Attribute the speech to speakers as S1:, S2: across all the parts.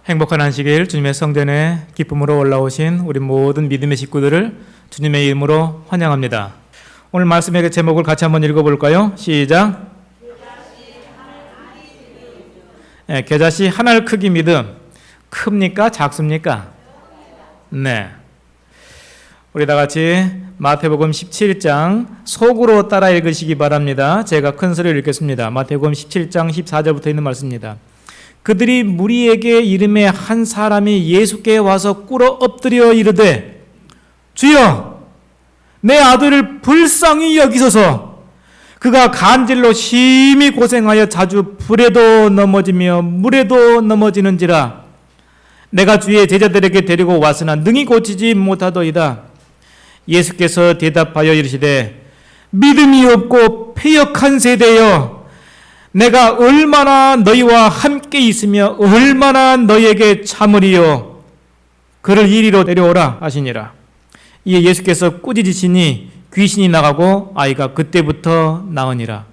S1: 행복한 안식일 주님의 성전에 기쁨으로 올라오신 우리 모든 믿음의 식구들을 주님의 이름으로 환영합니다. 오늘 말씀의 제목을 같이 한번 읽어볼까요? 시작. 겨자씨 한 알 크기 믿음. 큽니까? 작습니까? 네. 우리 다 같이 마태복음 17장 속으로 따라 읽으시기 바랍니다. 제가 큰 소리로 읽겠습니다. 마태복음 17장 14절부터 있는 말씀입니다. 그들이 무리에게 이름에 한 사람이 예수께 와서 꿇어 엎드려 이르되 주여 내 아들을 불쌍히 여기소서. 그가 간질로 심히 고생하여 자주 불에도 넘어지며 물에도 넘어지는지라. 내가 주의 제자들에게 데리고 왔으나 능히 고치지 못하더이다. 예수께서 대답하여 이르시되 믿음이 없고 패역한 세대여, 내가 얼마나 너희와 함께 있으며 얼마나 너희에게 참으리요. 그를 이리로 데려오라 하시니라. 이에 예수께서 꾸짖으시니 귀신이 나가고 아이가 그때부터 나으니라.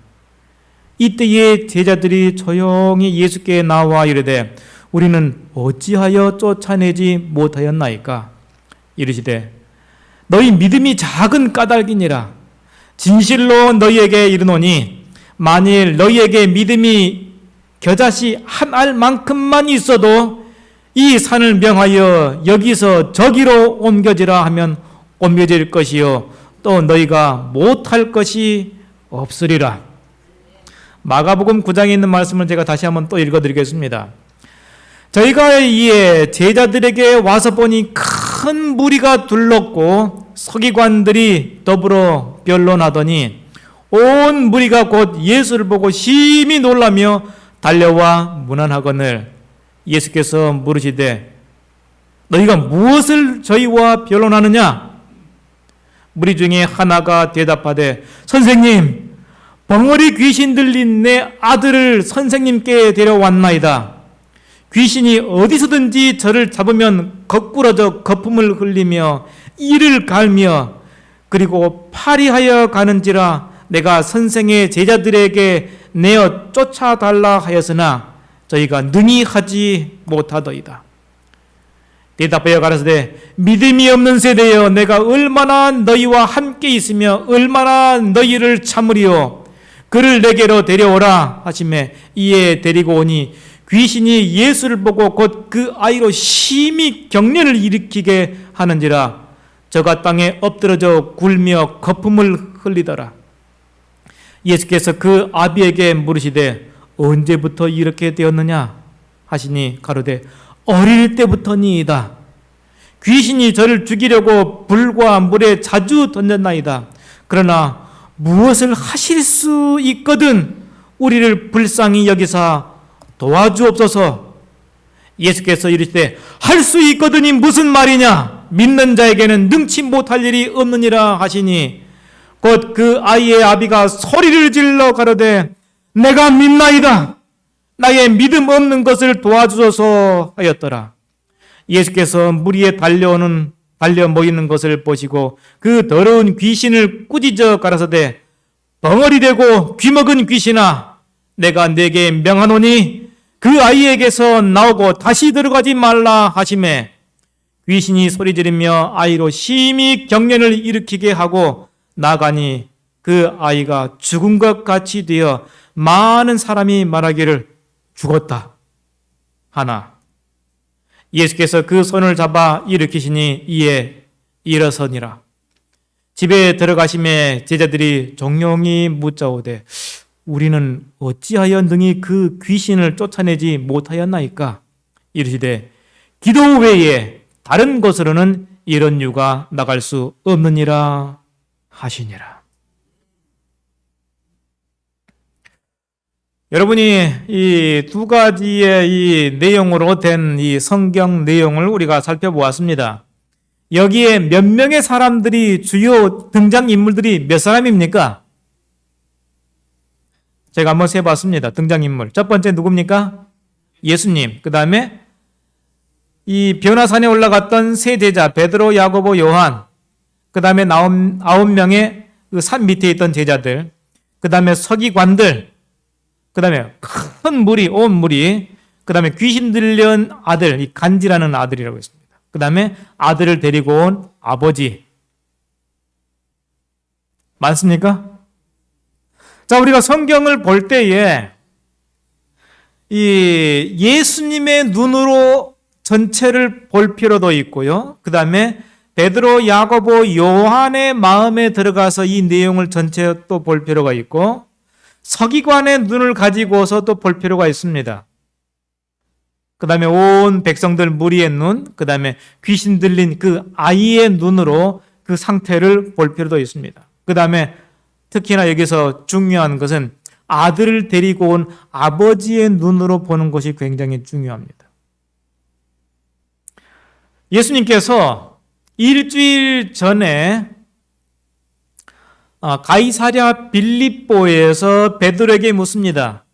S1: 이때에 제자들이 조용히 예수께 나와 이르되 우리는 어찌하여 쫓아내지 못하였나이까? 이르시되 너희 믿음이 작은 까닭이니라. 진실로 너희에게 이르노니 만일 너희에게 믿음이 겨자씨 한 알만큼만 있어도 이 산을 명하여 여기서 저기로 옮겨지라 하면 옮겨질 것이요 또 너희가 못할 것이 없으리라. 마가복음 9장에 있는 말씀을 제가 다시 한번 또 읽어드리겠습니다. 저희가 이에 제자들에게 와서 보니 큰 무리가 둘렀고 서기관들이 더불어 변론하더니 온 무리가 곧 예수를 보고 심히 놀라며 달려와 문안하거늘 예수께서 물으시되 너희가 무엇을 저희와 변론하느냐? 무리 중에 하나가 대답하되 선생님, 벙어리 귀신 들린 내 아들을 선생님께 데려왔나이다. 귀신이 어디서든지 저를 잡으면 거꾸러져 거품을 흘리며 이를 갈며 그리고 파리하여 가는지라. 내가 선생의 제자들에게 내어 쫓아달라 하였으나 저희가 능히 하지 못하더이다. 대답하여 가라사대 믿음이 없는 세대여, 내가 얼마나 너희와 함께 있으며 얼마나 너희를 참으리요. 그를 내게로 데려오라 하시매 이에 데리고 오니 귀신이 예수를 보고 곧 그 아이로 심히 경련을 일으키게 하는지라. 저가 땅에 엎드러져 굴며 거품을 흘리더라. 예수께서 그 아비에게 물으시되 언제부터 이렇게 되었느냐 하시니 가로되 어릴 때부터니이다. 귀신이 저를 죽이려고 불과 물에 자주 던졌나이다. 그러나 무엇을 하실 수 있거든 우리를 불쌍히 여기사 도와주옵소서. 예수께서 이르시되 할 수 있거든이 무슨 말이냐? 믿는 자에게는 능치 못할 일이 없느니라 하시니 곧 그 아이의 아비가 소리를 질러 가로되 내가 믿나이다. 나의 믿음 없는 것을 도와주소서 하였더라. 예수께서 무리에 달려 모이는 것을 보시고 그 더러운 귀신을 꾸짖어 가라사대 벙어리 되고 귀먹은 귀신아, 내가 네게 명하노니 그 아이에게서 나오고 다시 들어가지 말라 하시매 귀신이 소리 지르며 아이로 심히 경련을 일으키게 하고 나가니 그 아이가 죽은 것 같이 되어 많은 사람이 말하기를 죽었다 하나 예수께서 그 손을 잡아 일으키시니 이에 일어서니라. 집에 들어가심에 제자들이 종용이 묻자오되 우리는 어찌하여 능히 그 귀신을 쫓아내지 못하였나이까? 이르시되 기도 외에 다른 곳으로는 이런 유가 나갈 수 없느니라 하시니라. 여러분이 이 두 가지의 이 내용으로 된 이 성경 내용을 우리가 살펴보았습니다. 여기에 몇 명의 사람들이 주요 등장인물들이 몇 사람입니까? 제가 한번 세봤습니다. 등장인물. 첫 번째 누굽니까? 예수님. 그 다음에 이 변화산에 올라갔던 세 제자 베드로, 야고보, 요한. 그 다음에 9명의 그 산 밑에 있던 제자들. 그 다음에 서기관들. 그 다음에 큰 무리, 온 무리. 그 다음에 귀신 들린 아들, 이 간지라는 아들이라고 했습니다. 그 다음에 아들을 데리고 온 아버지. 맞습니까? 자, 우리가 성경을 볼 때에 이 예수님의 눈으로 전체를 볼 필요도 있고요. 그 다음에 베드로, 야고보, 요한의 마음에 들어가서 이 내용을 전체 또 볼 필요가 있고, 서기관의 눈을 가지고서 또 볼 필요가 있습니다. 그 다음에 온 백성들 무리의 눈, 그 다음에 귀신 들린 그 아이의 눈으로 그 상태를 볼 필요도 있습니다. 그 다음에 특히나 여기서 중요한 것은 아들을 데리고 온 아버지의 눈으로 보는 것이 굉장히 중요합니다. 예수님께서 일주일 전에 가이사랴 빌립보에서 베드로에게 묻습니다.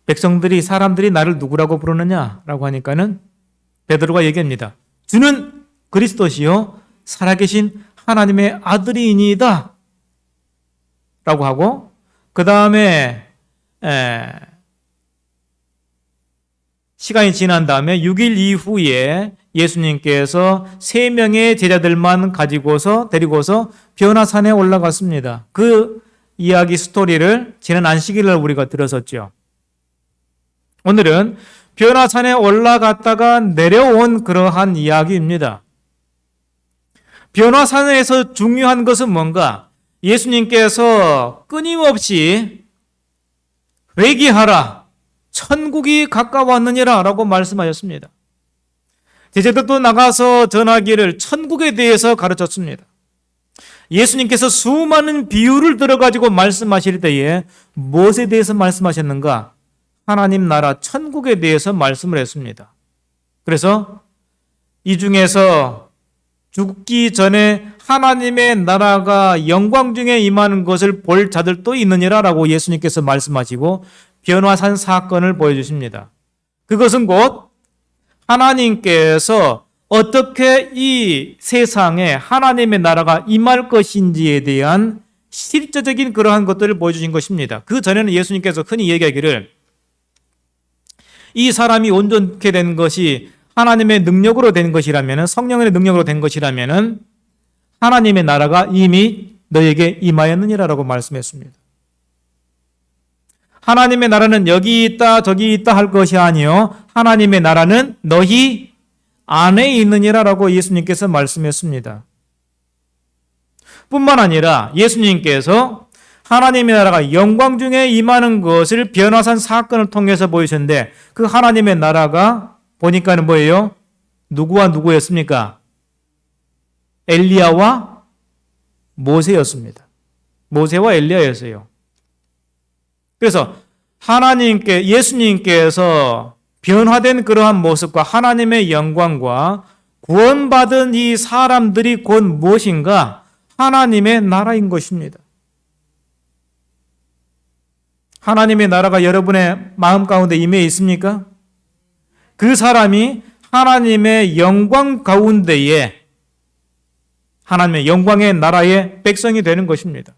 S1: 백성들이, 사람들이 나를 누구라고 부르느냐라고 하니까는 베드로가 얘기합니다. 주는 그리스도시요 살아계신 하나님의 아들이니이다 라고 하고, 그 다음에 시간이 지난 다음에 6일 이후에 예수님께서 3명의 제자들만 데리고서 변화산에 올라갔습니다. 그 이야기 스토리를 지난 안식일날 우리가 들었었죠. 오늘은 변화산에 올라갔다가 내려온 그러한 이야기입니다. 변화산에서 중요한 것은 뭔가? 예수님께서 끊임없이 회개하라, 천국이 가까웠느니라 라고 말씀하셨습니다. 제자들도 나가서 전하기를 천국에 대해서 가르쳤습니다. 예수님께서 수많은 비유를 들어가지고 말씀하실 때에 무엇에 대해서 말씀하셨는가? 하나님 나라 천국에 대해서 말씀을 했습니다. 그래서 이 중에서 죽기 전에 하나님의 나라가 영광 중에 임하는 것을 볼 자들도 있느니라 라고 예수님께서 말씀하시고 변화산 사건을 보여주십니다. 그것은 곧 하나님께서 어떻게 이 세상에 하나님의 나라가 임할 것인지에 대한 실제적인 그러한 것들을 보여주신 것입니다. 그 전에는 예수님께서 흔히 얘기하기를 이 사람이 온전케 된 것이 하나님의 능력으로 된 것이라면, 성령의 능력으로 된 것이라면 하나님의 나라가 이미 너에게 임하였느니라라고 말씀했습니다. 하나님의 나라는 여기 있다 저기 있다 할 것이 아니요 하나님의 나라는 너희 안에 있느니라라고 예수님께서 말씀했습니다. 뿐만 아니라 예수님께서 하나님의 나라가 영광 중에 임하는 것을 변화산 사건을 통해서 보이셨는데, 그 하나님의 나라가 보니까는 뭐예요? 누구와 누구였습니까? 엘리야와 모세였습니다. 모세와 엘리야였어요. 그래서 예수님께서 변화된 그러한 모습과 하나님의 영광과 구원받은 이 사람들이 곧 무엇인가? 하나님의 나라인 것입니다. 하나님의 나라가 여러분의 마음 가운데 임해 있습니까? 그 사람이 하나님의 영광 가운데에 하나님의 영광의 나라의 백성이 되는 것입니다.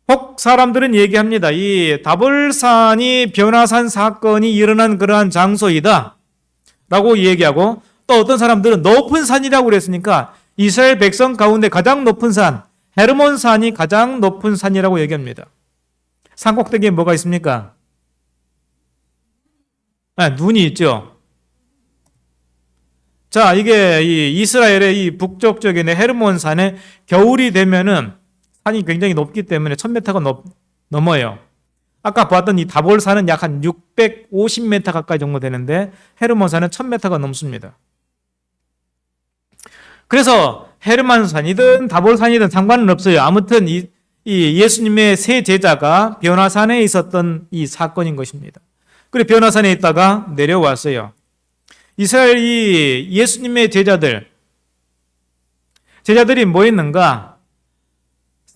S1: 혹 사람들은 얘기합니다. 이 다볼산이 변화산 사건이 일어난 그러한 장소이다 라고 얘기하고, 또 어떤 사람들은 높은 산이라고 그랬으니까 이스라엘 백성 가운데 가장 높은 산, 헤르몬산이 가장 높은 산이라고 얘기합니다. 산 꼭대기에 뭐가 있습니까? 눈이 있죠. 자, 이게 이 이스라엘의 이 북쪽 쪽에 있는 헤르몬산에 겨울이 되면은 산이 굉장히 높기 때문에 1000m가 넘어요. 아까 봤던 이 다볼산은 약 한 650m 가까이 정도 되는데 헤르몬산은 1000m가 넘습니다. 그래서 헤르몬산이든 다볼산이든 상관은 없어요. 아무튼 이 예수님의 세 제자가 변화산에 있었던 이 사건인 것입니다. 그리고 변화산에 있다가 내려왔어요. 이스라엘이 예수님의 제자들이 뭐 했는가?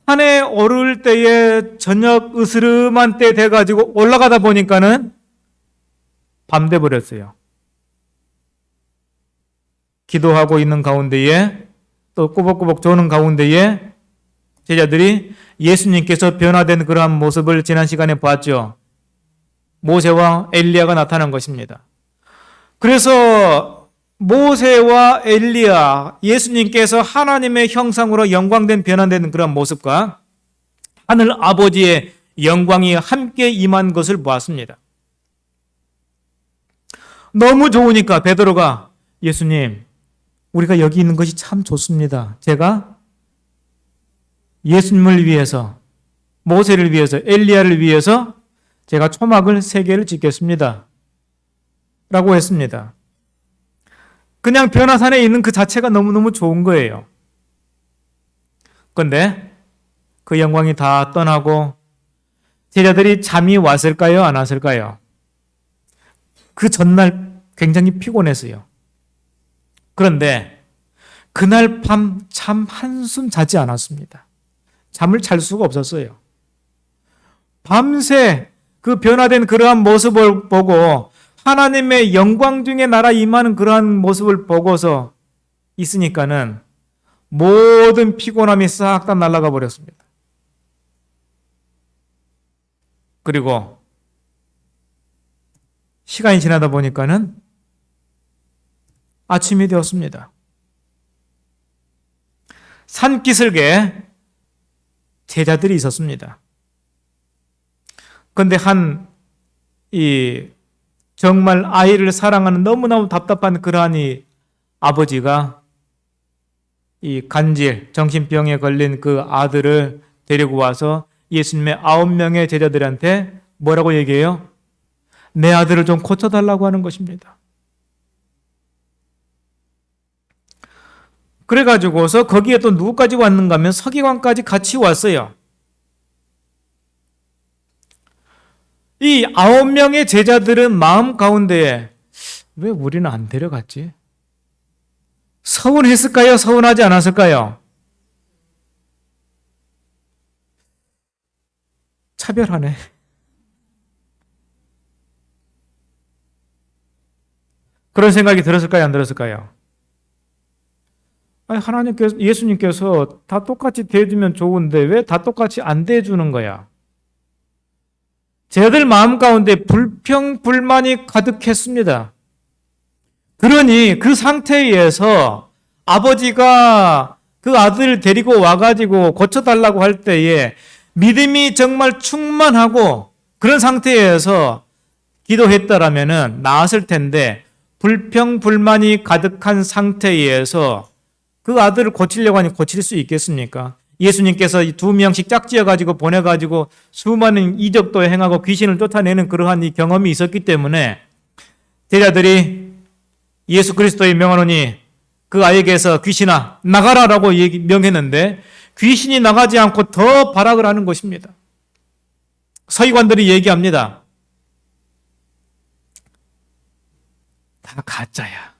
S1: 산에 오를 때에 저녁 으스름한 때 돼가지고 올라가다 보니까는 밤 돼버렸어요. 기도하고 있는 가운데에 또 꾸벅꾸벅 조는 가운데에 제자들이 예수님께서 변화된 그러한 모습을 지난 시간에 봤죠. 모세와 엘리야가 나타난 것입니다. 그래서 모세와 엘리야, 예수님께서 하나님의 형상으로 영광된 변화된 그런 모습과 하늘 아버지의 영광이 함께 임한 것을 보았습니다. 너무 좋으니까 베드로가 예수님, 우리가 여기 있는 것이 참 좋습니다. 제가 예수님을 위해서, 모세를 위해서, 엘리야를 위해서 제가 초막을 3개를 짓겠습니다. 라고 했습니다. 그냥 변화산에 있는 그 자체가 너무너무 좋은 거예요. 그런데 그 영광이 다 떠나고 제자들이 잠이 왔을까요? 안 왔을까요? 그 전날 굉장히 피곤했어요. 그런데 그날 밤 참 한숨 자지 않았습니다. 잠을 잘 수가 없었어요. 밤새 그 변화된 그러한 모습을 보고 하나님의 영광 중에 나라 임하는 그러한 모습을 보고서 있으니까는 모든 피곤함이 싹 다 날아가 버렸습니다. 그리고 시간이 지나다 보니까는 아침이 되었습니다. 산기슭에 제자들이 있었습니다. 그런데 정말 아이를 사랑하는 너무너무 답답한 그러한 이 아버지가 이 간질, 정신병에 걸린 그 아들을 데리고 와서 예수님의 9명의 제자들한테 뭐라고 얘기해요? 내 아들을 좀 고쳐달라고 하는 것입니다. 그래가지고서 거기에 또 누구까지 왔는가 하면 서기관까지 같이 왔어요. 이 9명의 제자들은 마음 가운데에 왜 우리는 안 데려갔지? 서운했을까요? 서운하지 않았을까요? 차별하네. 그런 생각이 들었을까요? 안 들었을까요? 아니, 하나님께서, 예수님께서 다 똑같이 대해주면 좋은데 왜 다 똑같이 안 대해주는 거야? 제자들 마음 가운데 불평, 불만이 가득했습니다. 그러니 그 상태에서 아버지가 그 아들을 데리고 와가지고 고쳐달라고 할 때에 믿음이 정말 충만하고 그런 상태에서 기도했더라면 나았을 텐데 불평, 불만이 가득한 상태에서 그 아들을 고치려고 하니 고칠 수 있겠습니까? 예수님께서 2명씩 짝지어가지고 보내가지고 수많은 이적도 행하고 귀신을 쫓아내는 그러한 이 경험이 있었기 때문에 제자들이 예수 그리스도의 명하노니 그 아이에게서 귀신아 나가라라고 명했는데 귀신이 나가지 않고 더 발악을 하는 것입니다. 서기관들이 얘기합니다. 다 가짜야.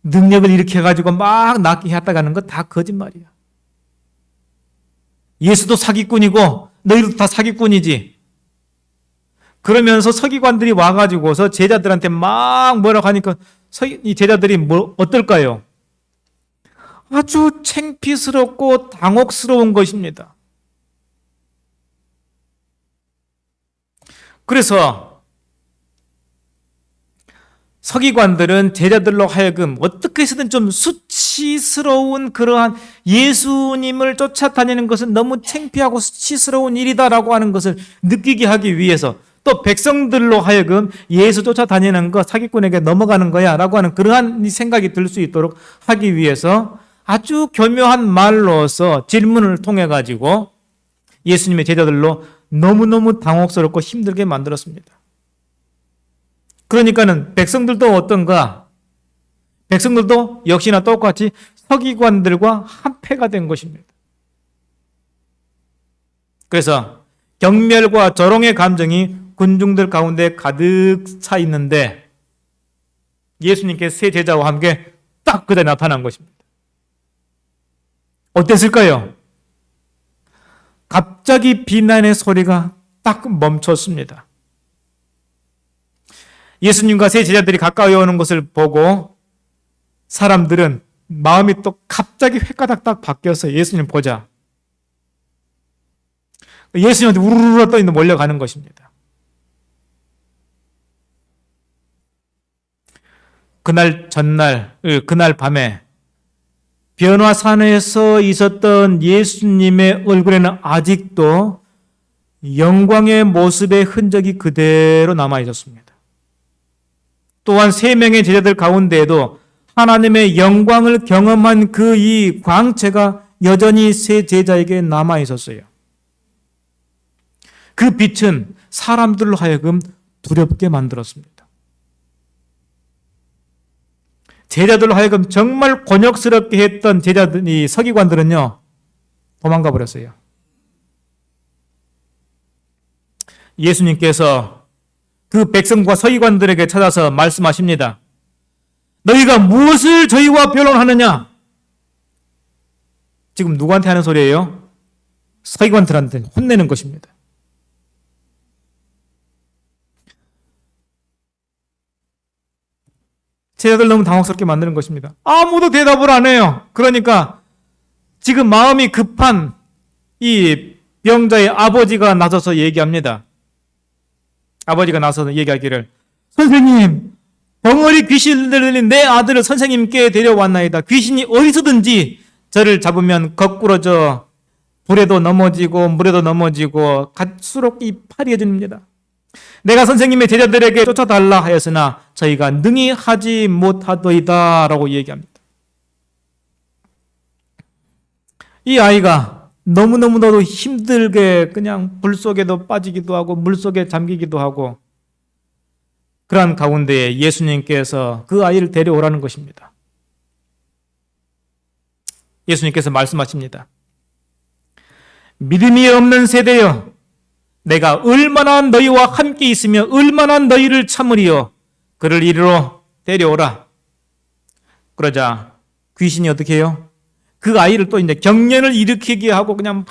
S1: 능력을 일으켜가지고 막 낫게 했다 가는 거 다 거짓말이야. 예수도 사기꾼이고 너희도 다 사기꾼이지. 그러면서 서기관들이 와가지고서 제자들한테 막 뭐라고 하니까 이 제자들이 어떨까요? 아주 창피스럽고 당혹스러운 것입니다. 그래서 서기관들은 제자들로 하여금 어떻게 해서든 좀 수치스러운 그러한 예수님을 쫓아다니는 것은 너무 창피하고 수치스러운 일이다라고 하는 것을 느끼게 하기 위해서 또 백성들로 하여금 예수 쫓아다니는 거 사기꾼에게 넘어가는 거야 라고 하는 그러한 생각이 들 수 있도록 하기 위해서 아주 교묘한 말로서 질문을 통해 가지고 예수님의 제자들로 너무너무 당혹스럽고 힘들게 만들었습니다. 그러니까는 백성들도 어떤가? 백성들도 역시나 똑같이 서기관들과 한패가 된 것입니다. 그래서 경멸과 조롱의 감정이 군중들 가운데 가득 차 있는데 예수님께서 세 제자와 함께 딱 그때 나타난 것입니다. 어땠을까요? 갑자기 비난의 소리가 딱 멈췄습니다. 예수님과 세 제자들이 가까이 오는 것을 보고 사람들은 마음이 또 갑자기 획가닥딱 바뀌어서 예수님 보자. 예수님한테 우르르 떠 있는 몰려가는 것입니다. 그날 전날, 그날 밤에 변화산에서 있었던 예수님의 얼굴에는 아직도 영광의 모습의 흔적이 그대로 남아 있었습니다. 또한 3명의 제자들 가운데에도 하나님의 영광을 경험한 그 이 광채가 여전히 3 제자에게 남아 있었어요. 그 빛은 사람들로 하여금 두렵게 만들었습니다. 제자들로 하여금 정말 곤욕스럽게 했던 제자들이 서기관들은요, 도망가 버렸어요. 예수님께서 그 백성과 서기관들에게 찾아서 말씀하십니다. 너희가 무엇을 저희와 변론하느냐? 지금 누구한테 하는 소리예요? 서기관들한테 혼내는 것입니다. 제자들 너무 당혹스럽게 만드는 것입니다. 아무도 대답을 안 해요. 그러니까 지금 마음이 급한 이 병자의 아버지가 나서서 얘기합니다. 아버지가 나서서 얘기하기를, 선생님, 벙어리 귀신 들린 내 아들을 선생님께 데려왔나이다. 귀신이 어디서든지 저를 잡으면 거꾸러져 불에도 넘어지고 물에도 넘어지고 갈수록 이 팔이 해집니다. 내가 선생님의 제자들에게 쫓아달라 하였으나 저희가 능히 하지 못하더이다 라고 얘기합니다. 이 아이가 너무너무나도 힘들게 그냥 불 속에도 빠지기도 하고 물 속에 잠기기도 하고 그러한 가운데에 예수님께서 그 아이를 데려오라는 것입니다. 예수님께서 말씀하십니다. 믿음이 없는 세대여, 내가 얼마나 너희와 함께 있으며 얼마나 너희를 참으리요. 그를 이리로 데려오라. 그러자 귀신이 어떻게 해요? 그 아이를 또 이제 경련을 일으키게 하고 그냥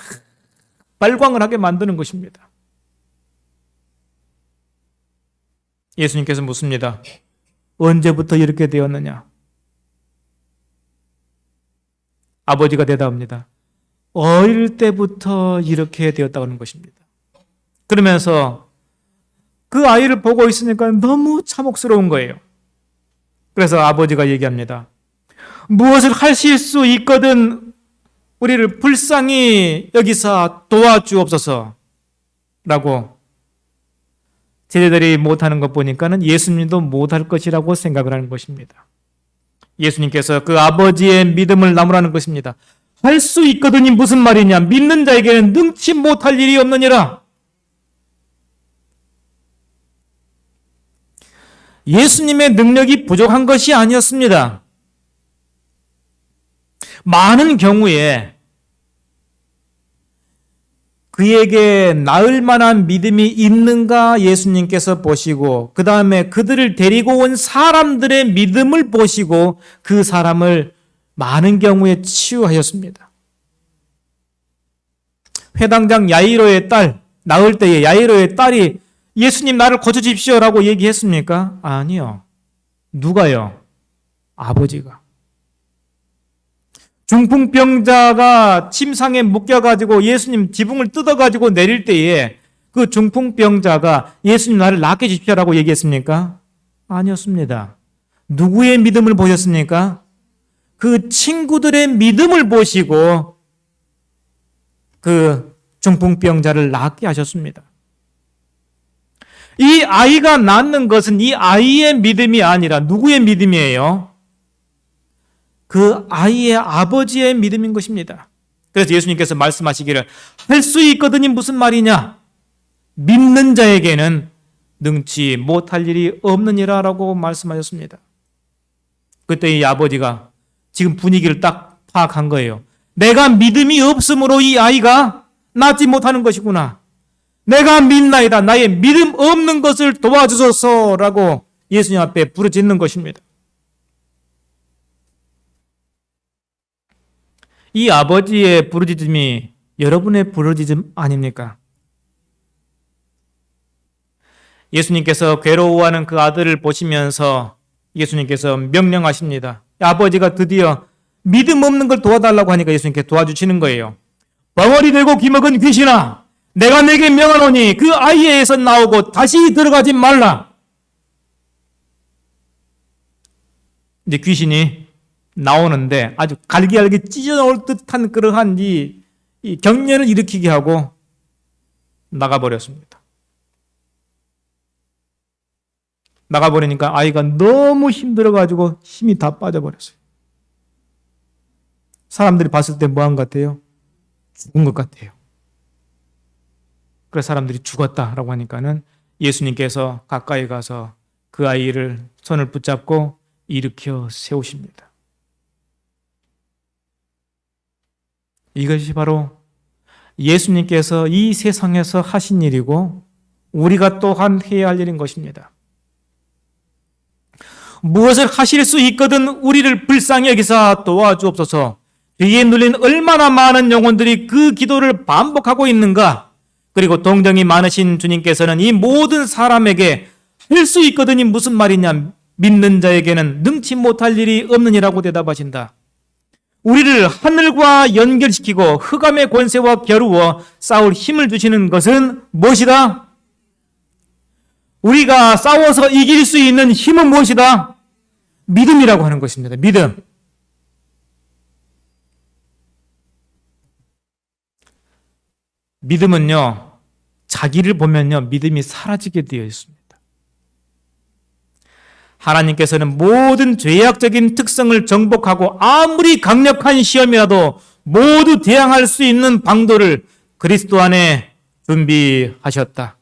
S1: 발광을 하게 만드는 것입니다. 예수님께서 묻습니다. 언제부터 이렇게 되었느냐? 아버지가 대답합니다. 어릴 때부터 이렇게 되었다고 하는 것입니다. 그러면서 그 아이를 보고 있으니까 너무 참혹스러운 거예요. 그래서 아버지가 얘기합니다. 무엇을 하실 수 있거든 우리를 불쌍히 여기서 도와주옵소서 라고. 제자들이 못하는 것 보니까는 예수님도 못할 것이라고 생각을 하는 것입니다. 예수님께서 그 아버지의 믿음을 나무라는 것입니다. 할 수 있거든이 무슨 말이냐? 믿는 자에게는 능치 못할 일이 없느니라. 예수님의 능력이 부족한 것이 아니었습니다. 많은 경우에 그에게 나을 만한 믿음이 있는가 예수님께서 보시고 그 다음에 그들을 데리고 온 사람들의 믿음을 보시고 그 사람을 많은 경우에 치유하셨습니다. 회당장 야이로의 딸, 나을 때에 야이로의 딸이 예수님 나를 고쳐주십시오라고 얘기했습니까? 아니요. 누가요? 아버지가. 중풍병자가 침상에 묶여가지고 예수님 지붕을 뜯어가지고 내릴 때에 그 중풍병자가 예수님 나를 낫게 해주십시오라고 얘기했습니까? 아니었습니다. 누구의 믿음을 보셨습니까? 그 친구들의 믿음을 보시고 그 중풍병자를 낫게 하셨습니다. 이 아이가 낫는 것은 이 아이의 믿음이 아니라 누구의 믿음이에요? 그 아이의 아버지의 믿음인 것입니다. 그래서 예수님께서 말씀하시기를 할 수 있거든이 무슨 말이냐? 믿는 자에게는 능치 못할 일이 없느니라 라고 말씀하셨습니다. 그때 이 아버지가 지금 분위기를 딱 파악한 거예요. 내가 믿음이 없으므로 이 아이가 낫지 못하는 것이구나. 내가 믿나이다. 나의 믿음 없는 것을 도와주소서라고 예수님 앞에 부르짖는 것입니다. 이 아버지의 부르짖음이 여러분의 부르짖음 아닙니까? 예수님께서 괴로워하는 그 아들을 보시면서 예수님께서 명령하십니다. 아버지가 드디어 믿음 없는 걸 도와달라고 하니까 예수님께 도와주시는 거예요. 벙어리 들고 귀먹은 귀신아, 내가 내게 명하노니 그 아이에서 나오고 다시 들어가지 말라. 이제 귀신이 나오는데 아주 갈기갈기 찢어나올 듯한 그러한 이 경련을 일으키게 하고 나가버렸습니다. 나가버리니까 아이가 너무 힘들어가지고 힘이 다 빠져버렸어요. 사람들이 봤을 때 뭐한 것 같아요? 죽은 것 같아요. 그래서 사람들이 죽었다라고 하니까는 예수님께서 가까이 가서 그 아이를 손을 붙잡고 일으켜 세우십니다. 이것이 바로 예수님께서 이 세상에서 하신 일이고 우리가 또한 해야 할 일인 것입니다. 무엇을 하실 수 있거든 우리를 불쌍히 여기사 도와주옵소서. 죄에 눌린 얼마나 많은 영혼들이 그 기도를 반복하고 있는가. 그리고 동정이 많으신 주님께서는 이 모든 사람에게 할 수 있거든이 무슨 말이냐. 믿는 자에게는 능치 못할 일이 없느니라고 대답하신다. 우리를 하늘과 연결시키고 흑암의 권세와 겨루어 싸울 힘을 주시는 것은 무엇이다? 우리가 싸워서 이길 수 있는 힘은 무엇이다? 믿음이라고 하는 것입니다. 믿음. 믿음은요, 자기를 보면요, 믿음이 사라지게 되어 있습니다. 하나님께서는 모든 죄악적인 특성을 정복하고 아무리 강력한 시험이라도 모두 대항할 수 있는 방도를 그리스도 안에 준비하셨다.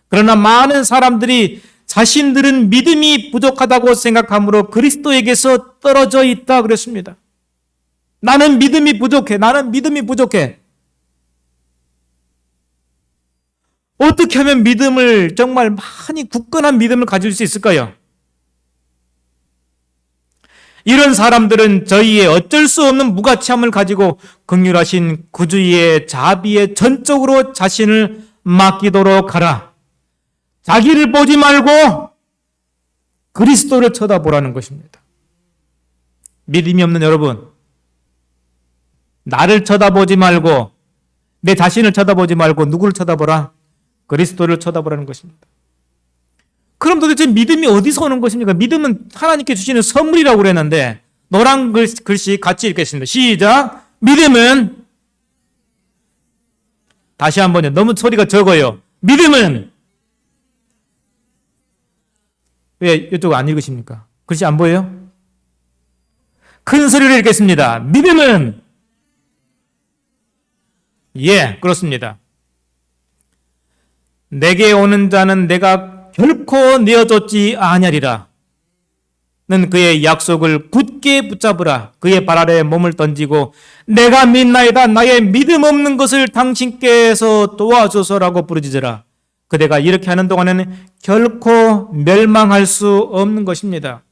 S1: 그러나 많은 사람들이 자신들은 믿음이 부족하다고 생각함으로 그리스도에게서 떨어져 있다 그랬습니다. 나는 믿음이 부족해. 나는 믿음이 부족해. 어떻게 하면 믿음을 정말 많이 굳건한 믿음을 가질 수 있을까요? 이런 사람들은 저희의 어쩔 수 없는 무가치함을 가지고 긍휼하신 구주의 자비에 전적으로 자신을 맡기도록 하라. 자기를 보지 말고 그리스도를 쳐다보라는 것입니다. 믿음이 없는 여러분, 나를 쳐다보지 말고 내 자신을 쳐다보지 말고 누구를 쳐다보라? 그리스도를 쳐다보라는 것입니다. 그럼 도대체 믿음이 어디서 오는 것입니까? 믿음은 하나님께 주시는 선물이라고 그랬는데 노란 글씨 같이 읽겠습니다. 시작. 믿음은, 다시 한번요. 너무 소리가 적어요. 믿음은, 왜 이쪽 안 읽으십니까? 글씨 안 보여요? 큰 소리로 읽겠습니다. 믿음은, 예, 그렇습니다. 내게 오는 자는 내가 결코 내어줬지 아니하리라. 는 그의 약속을 굳게 붙잡으라. 그의 발 아래에 몸을 던지고 내가 믿나이다. 나의 믿음 없는 것을 당신께서 도와줘서라고 부르짖으라. 그대가 이렇게 하는 동안에는 결코 멸망할 수 없는 것입니다.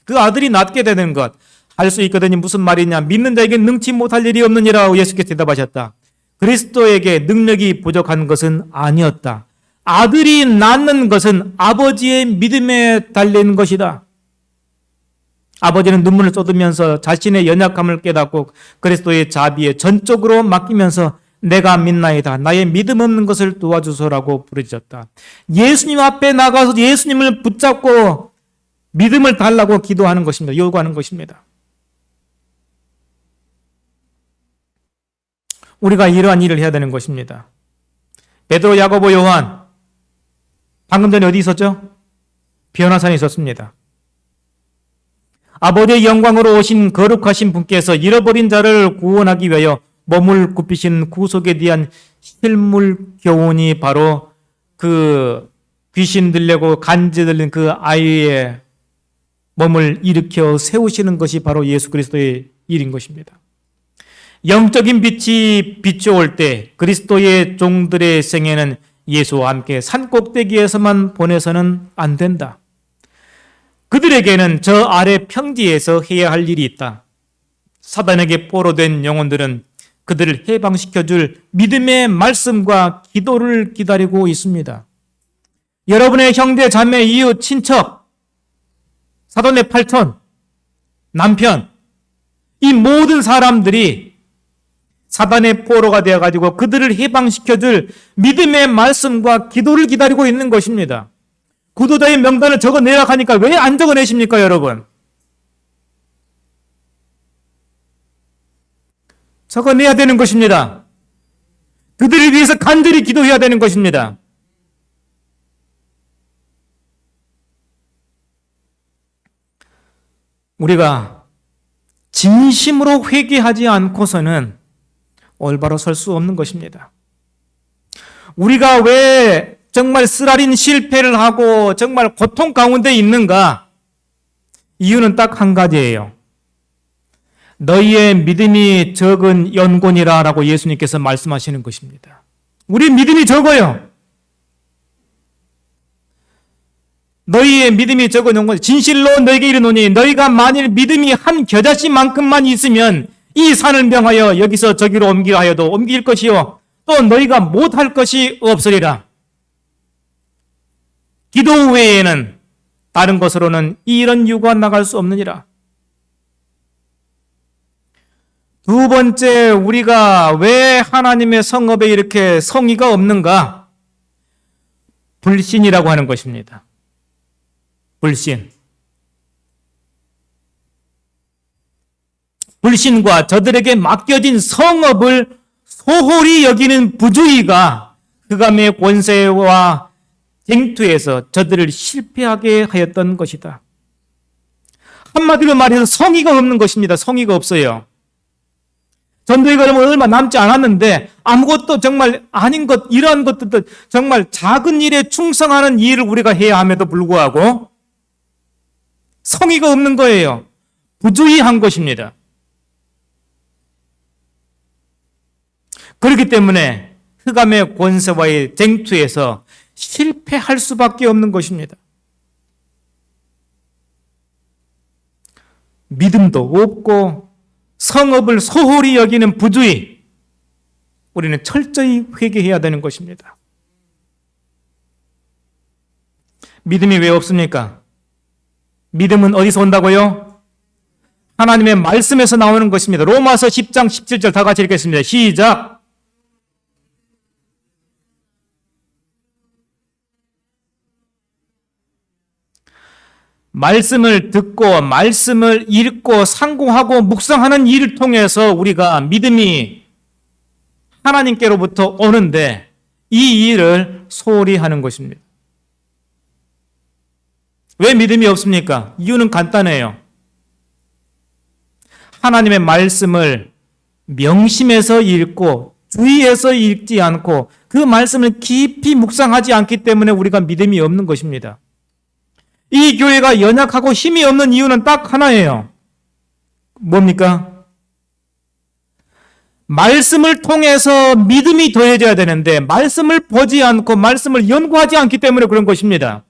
S1: 그 아들이 낫게 되는 것, 할 수 있거든요. 무슨 말이냐. 믿는 자에게 능치 못할 일이 없느니라 예수께서 대답하셨다. 그리스도에게 능력이 부족한 것은 아니었다. 아들이 낳는 것은 아버지의 믿음에 달린 것이다. 아버지는 눈물을 쏟으면서 자신의 연약함을 깨닫고 그리스도의 자비에 전적으로 맡기면서 내가 믿나이다. 나의 믿음 없는 것을 도와주소라고 부르짖었다. 예수님 앞에 나가서 예수님을 붙잡고 믿음을 달라고 기도하는 것입니다. 요구하는 것입니다. 우리가 이러한 일을 해야 되는 것입니다. 베드로, 야고보, 요한, 방금 전에 어디 있었죠? 변화산에 있었습니다. 아버지의 영광으로 오신 거룩하신 분께서 잃어버린 자를 구원하기 위하여 몸을 굽히신 구속에 대한 실물 교훈이 바로 그 귀신 들려고 간지 들린 그 아이의 몸을 일으켜 세우시는 것이 바로 예수 그리스도의 일인 것입니다. 영적인 빛이 비춰올 때 그리스도의 종들의 생애는 예수와 함께 산꼭대기에서만 보내서는 안 된다. 그들에게는 저 아래 평지에서 해야 할 일이 있다. 사단에게 포로된 영혼들은 그들을 해방시켜줄 믿음의 말씀과 기도를 기다리고 있습니다. 여러분의 형제, 자매, 이웃, 친척, 사돈의 팔촌, 남편, 이 모든 사람들이 사단의 포로가 되어가지고 그들을 해방시켜줄 믿음의 말씀과 기도를 기다리고 있는 것입니다. 구도자의 명단을 적어내라 하니까 왜 안 적어내십니까, 여러분? 적어내야 되는 것입니다. 그들을 위해서 간절히 기도해야 되는 것입니다. 우리가 진심으로 회개하지 않고서는 올바로 설 수 없는 것입니다. 우리가 왜 정말 쓰라린 실패를 하고 정말 고통 가운데 있는가? 이유는 딱 한 가지예요. 너희의 믿음이 적은 연곤이라 라고 예수님께서 말씀하시는 것입니다. 우리 믿음이 적어요. 너희의 믿음이 적은 연곤, 진실로 너희에게 이르노니 너희가 만일 믿음이 한 겨자씨만큼만 있으면 이 산을 명하여 여기서 저기로 옮기라 하여도 옮길 것이요 또 너희가 못할 것이 없으리라. 기도 외에는 다른 것으로는 이런 유가 나갈 수 없느니라. 두 번째, 우리가 왜 하나님의 성업에 이렇게 성의가 없는가? 불신이라고 하는 것입니다. 불신. 불신과 저들에게 맡겨진 성업을 소홀히 여기는 부주의가 흑암의 권세와 쟁투에서 저들을 실패하게 하였던 것이다. 한마디로 말해서 성의가 없는 것입니다. 성의가 없어요. 전도의 걸음은 얼마 남지 않았는데 아무것도 정말 아닌 것, 이러한 것들도 정말 작은 일에 충성하는 일을 우리가 해야 함에도 불구하고 성의가 없는 거예요. 부주의한 것입니다. 그렇기 때문에 흑암의 권세와의 쟁투에서 실패할 수밖에 없는 것입니다. 믿음도 없고 성업을 소홀히 여기는 부주의, 우리는 철저히 회개해야 되는 것입니다. 믿음이 왜 없습니까? 믿음은 어디서 온다고요? 하나님의 말씀에서 나오는 것입니다. 로마서 10장 17절 다 같이 읽겠습니다. 시작! 말씀을 듣고 말씀을 읽고 상고하고 묵상하는 일을 통해서 우리가 믿음이 하나님께로부터 오는데 이 일을 소홀히 하는 것입니다. 왜 믿음이 없습니까? 이유는 간단해요. 하나님의 말씀을 명심해서 읽고 주의해서 읽지 않고 그 말씀을 깊이 묵상하지 않기 때문에 우리가 믿음이 없는 것입니다. 이 교회가 연약하고 힘이 없는 이유는 딱 하나예요. 뭡니까? 말씀을 통해서 믿음이 더해져야 되는데 말씀을 보지 않고 말씀을 연구하지 않기 때문에 그런 것입니다.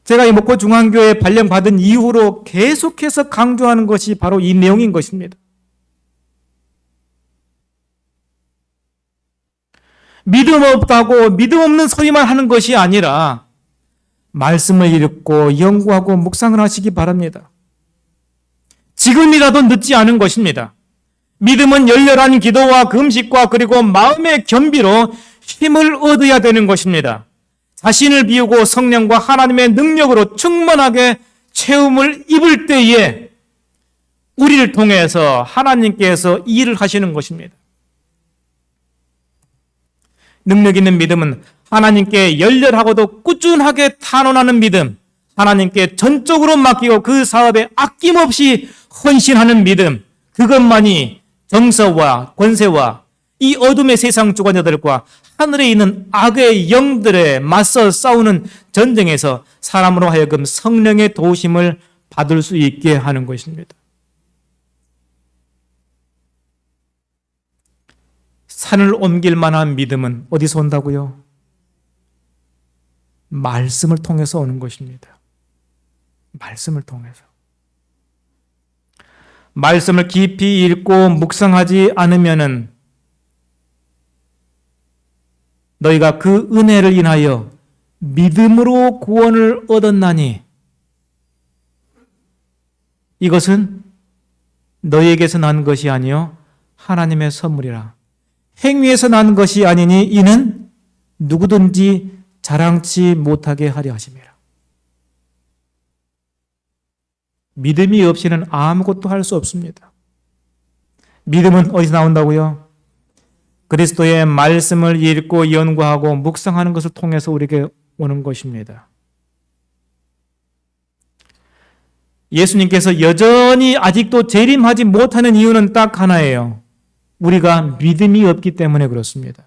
S1: 제가 이 목포 중앙교회 발령받은 이후로 계속해서 강조하는 것이 바로 이 내용인 것입니다. 믿음 없다고 믿음 없는 소리만 하는 것이 아니라 말씀을 읽고 연구하고 묵상을 하시기 바랍니다. 지금이라도 늦지 않은 것입니다. 믿음은 열렬한 기도와 금식과 그리고 마음의 겸비로 힘을 얻어야 되는 것입니다. 자신을 비우고 성령과 하나님의 능력으로 충만하게 체험을 입을 때에 우리를 통해서 하나님께서 일을 하시는 것입니다. 능력 있는 믿음은 하나님께 열렬하고도 꾸준하게 탄원하는 믿음, 하나님께 전적으로 맡기고 그 사업에 아낌없이 헌신하는 믿음, 그것만이 정서와 권세와 이 어둠의 세상 주관자들과 하늘에 있는 악의 영들에 맞서 싸우는 전쟁에서 사람으로 하여금 성령의 도우심을 받을 수 있게 하는 것입니다. 산을 옮길 만한 믿음은 어디서 온다고요? 말씀을 통해서 오는 것입니다. 말씀을 통해서. 말씀을 깊이 읽고 묵상하지 않으면은 너희가 그 은혜를 인하여 믿음으로 구원을 얻었나니 이것은 너희에게서 난 것이 아니요 하나님의 선물이라. 행위에서 난 것이 아니니 이는 누구든지 자랑치 못하게 하려 하심이라. 믿음이 없이는 아무것도 할 수 없습니다. 믿음은 어디서 나온다고요? 그리스도의 말씀을 읽고 연구하고 묵상하는 것을 통해서 우리에게 오는 것입니다. 예수님께서 여전히 아직도 재림하지 못하는 이유는 딱 하나예요. 우리가 믿음이 없기 때문에 그렇습니다.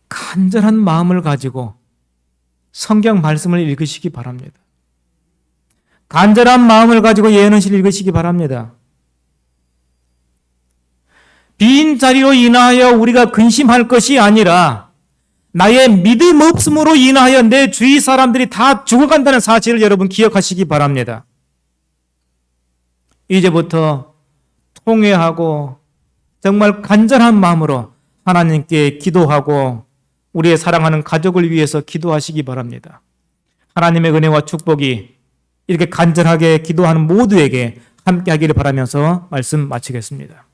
S1: 간절한 마음을 가지고 성경 말씀을 읽으시기 바랍니다. 간절한 마음을 가지고 예언을 읽으시기 바랍니다. 빈 자리로 인하여 우리가 근심할 것이 아니라 나의 믿음 없음으로 인하여 내 주위 사람들이 다 죽어간다는 사실을 여러분 기억하시기 바랍니다. 이제부터 통회하고 정말 간절한 마음으로 하나님께 기도하고 우리의 사랑하는 가족을 위해서 기도하시기 바랍니다. 하나님의 은혜와 축복이 이렇게 간절하게 기도하는 모두에게 함께 하기를 바라면서 말씀 마치겠습니다.